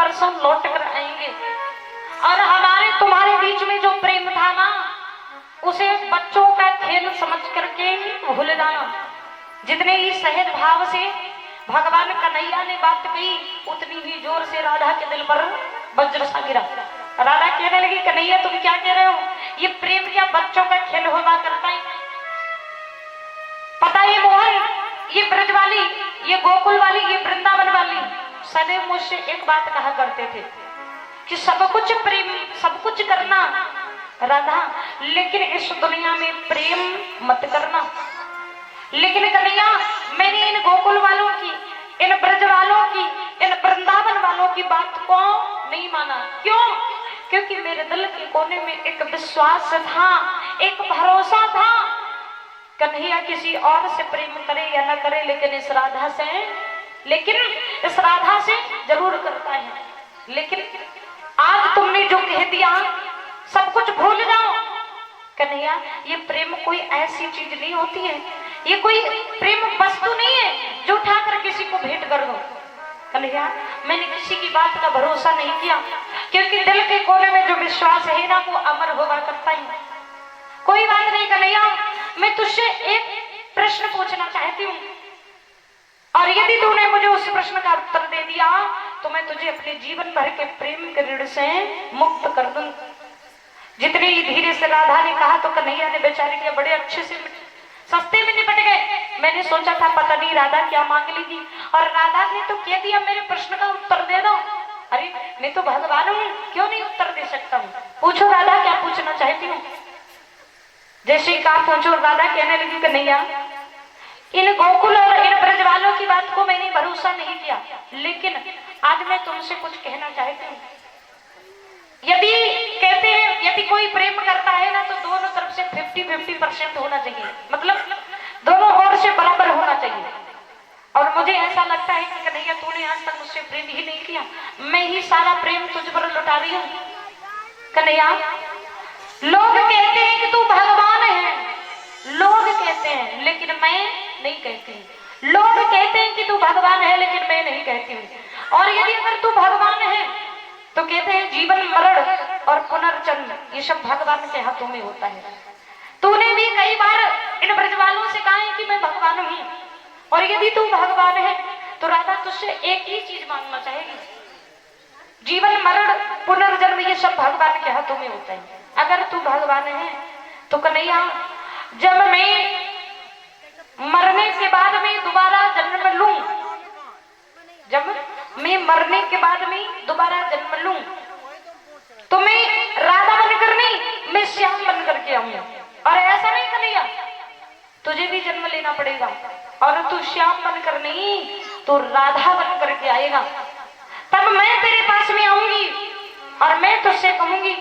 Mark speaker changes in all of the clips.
Speaker 1: परसों लौट कर आएंगे। और हमारे तुम्हारे बीच में जो प्रेम था ना, उसे बच्चों का खेल समझ करके भूल जाना। जितने ही सहज भाव से भगवान कन्हैया ने बात कही, उतनी ही जोर से राधा के दिल पर वज्र सा गिरा। राधा कहने लगी, कन्हैया तुम क्या कह रहे हो? ये प्रेम क्या बच्चों का खेल हुआ करता है? पता है मोहन, ये ब्रज वाली, ये गोकुल वाली, ये वृंदावन वाली सदैव मुझसे एक बात कहा करते थे कि सब कुछ प्रेम, सब कुछ करना राधा, लेकिन इस दुनिया में प्रेम मत करना। लेकिन कन्हैया, मैंने इन गोकुल वालों की, इन ब्रज वालों की, इन वृंदावन वालों की बात को नहीं माना। क्यों? क्योंकि मेरे दिल के कोने में एक विश्वास था, एक भरोसा था। कन्हैया किसी और से प्रेम करे या न करे, लेकिन इस राधा से जरूर करता है। लेकिन आज तुमने जो कह दिया, सब कुछ भूल जाओ। कन्हैया, ये प्रेम कोई ऐसी चीज नहीं होती है, ये कोई प्रेम वस्तु नहीं है जो उठाकर किसी को भेंट कर दो। कन्हैया, मैंने किसी की बात का भरोसा नहीं किया, क्योंकि दिल के कोने में जो विश्वास है ना, वो अमर होगा करता है। कोई बात नहीं कन्हैया, मैं तुझसे एक प्रश्न पूछना चाहती हूँ, और यदि तूने मुझे उस प्रश्न का उत्तर दे दिया तो मैं तुझे अपने जीवन भर के प्रेम के ऋण से मुक्त कर दूं। जितने ही धीरे से राधा ने कहा, तो कन्हैया ने बेचारे के बड़े अच्छे से सस्ते में निपट गए। मैंने सोचा था पता नहीं राधा क्या मांग लेगी, और राधा ने तो कह दिया मेरे प्रश्न का उत्तर दे दो। अरे मैं तो भगवान हूँ, क्यों नहीं उत्तर दे सकता हूँ? पूछो राधा, क्या पूछना चाहती हूँ? जैसे ही कहा पूछो, राधा कहने लगी, कन्हैया, इन गोकुल और इन ब्रज वालों की बात को मैंने भरोसा नहीं किया, लेकिन आज मैं तुमसे कुछ कहना चाहती हूँ। यदि कहते हैं, यदि कोई प्रेम करता है ना, तो दोनों तरफ से 50-50% होना चाहिए, मतलब दोनों ओर से बराबर होना चाहिए। और मुझे ऐसा लगता है कि कन्हैया, तूने आज तक मुझसे प्रेम ही नहीं किया, मैं ही सारा प्रेम तुझ पर लुटा रही हूँ। कन्हैया, लोग कहते हैं कि तू भगवान है, लोग कहते हैं, लेकिन मैं नहीं कहती। लोग कहते हैं कि तू भगवान है, लेकिन मैं नहीं कहती हूँ। और यदि अगर तू भगवान है तो कहते हैं जीवन मरण और पुनर्जन्म, ये सब भगवान के हाथों में होता है। तूने भी कई बार इन ब्रजवालों से कहा है कि मैं भगवान हूँ, और यदि तू भगवान है तो राधा तुझसे एक ही चीज मांगना चाहेगी, जीवन मरण पुनर्जन्म, ये सब भगवान के हाथों में होता है। अगर तू भगवान है तो कन्हैया, जब मैं मरने के बाद में दोबारा जन्म लूं, जब मैं मरने के बाद में दोबारा जन्म लूं, तो मैं राधा बनकर नहीं, मैं श्याम बन करके आऊंगा। और ऐसा नहीं कन्हैया, तुझे भी जन्म लेना पड़ेगा, और तू श्याम बनकर नहीं तो राधा बन करके आएगा। तब मैं तेरे पास में आऊंगी और मैं तुझसे कहूंगी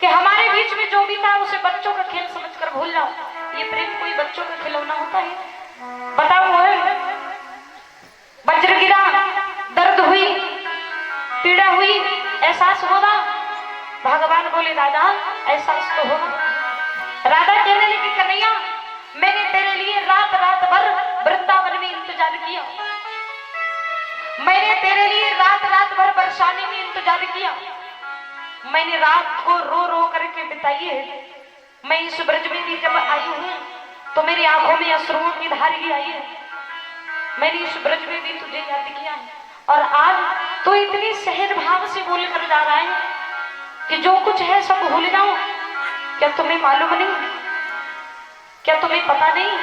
Speaker 1: कि हमारे बीच में जो भी था उसे बच्चों का खेल समझकर भूल जाओ। ये प्रेम कोई बच्चों का खिलौना होता है? बताओ मोहन, वज्र गिरा, दर्द हुई, पीड़ा हुई, एहसास होगा? भगवान बोले, राधा एहसास तो होगा। राधा कहने लगी, कन्हैया, मैंने तेरे लिए रात रात भर वृंदावन में इंतजार किया, मैंने तेरे लिए रात रात भर बरसाने में इंतजार किया, मैंने रात को रो रो करके बिताई है। मैं इस ब्रज में भी जब आई हूँ तो मेरी आंखों में अश्रुओं की धार ही आई है। मैंने इस ब्रज में भी तुझे याद किया है, और आज तो इतनी सहज भाव से बोल कर जा रहा है कि जो कुछ है सब भूल जाओ। क्या तुम्हें मालूम नहीं? क्या तुम्हें पता नहीं?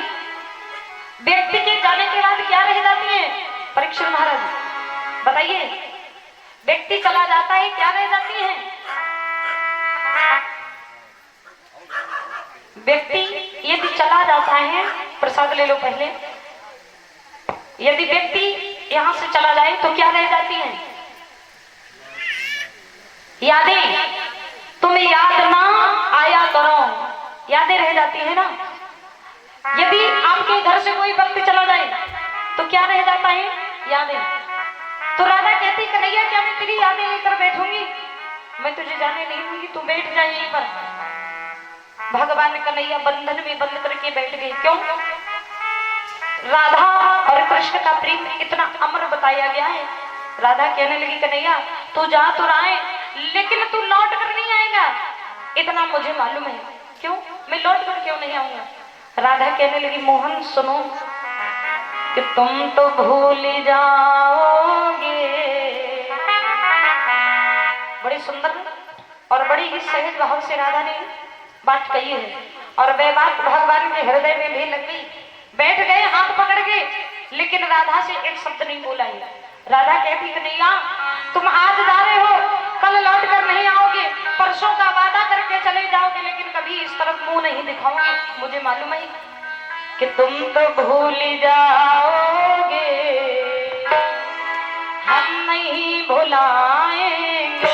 Speaker 1: व्यक्ति के जाने के बाद क्या रह जाती है? परीक्षित महाराज बताइए, व्यक्ति चला जाता है, क्या रह जाती है? व्यक्ति यदि चला जाता है, प्रसाद ले लो पहले, यदि व्यक्ति यहां से चला जाए तो क्या रह जाती है? यादें। तुम्हें याद ना आया करो, यादें रह जाती है ना। यदि आपके घर से कोई व्यक्ति चला जाए तो क्या रह जाता है? यादें। तो राधा कहती, कन्हैया, क्या मैं तेरी यादें लेकर बैठूंगी? मैं तुझे जाने नहीं दूंगी, तू बैठ जाए यहीं पर। भगवान कन्हैया बंधन में बंद करके बैठ गए। क्यों? राधा और कृष्ण का प्रेम इतना अमर बताया गया है राधा कहने लगी कन्हैया तू जा तो रहा है, लेकिन तू लौट कर नहीं आएगा, इतना मुझे मालूम है। क्यों? मैं लौट कर क्यों नहीं आऊंगा? राधा कहने लगी मोहन सुनो कि तुम तो भूल जाओगे। बड़ी सुंदर और बड़ी ही सहज भाव से राधा ने बात कही है, और वह बात भगवान के हृदय में भी लग गई। बैठ गए हाथ पकड़ के, लेकिन राधा से एक शब्द नहीं बोला है। राधा कहती कन्हैया तुम आज जा रहे हो, कल लौट कर नहीं आओगे, परसों का वादा करके चले जाओगे, लेकिन कभी इस तरफ मुंह नहीं दिखाओगे। मुझे मालूम है कि तुम तो भूल जाओगे, हम नहीं भुलाएंगे।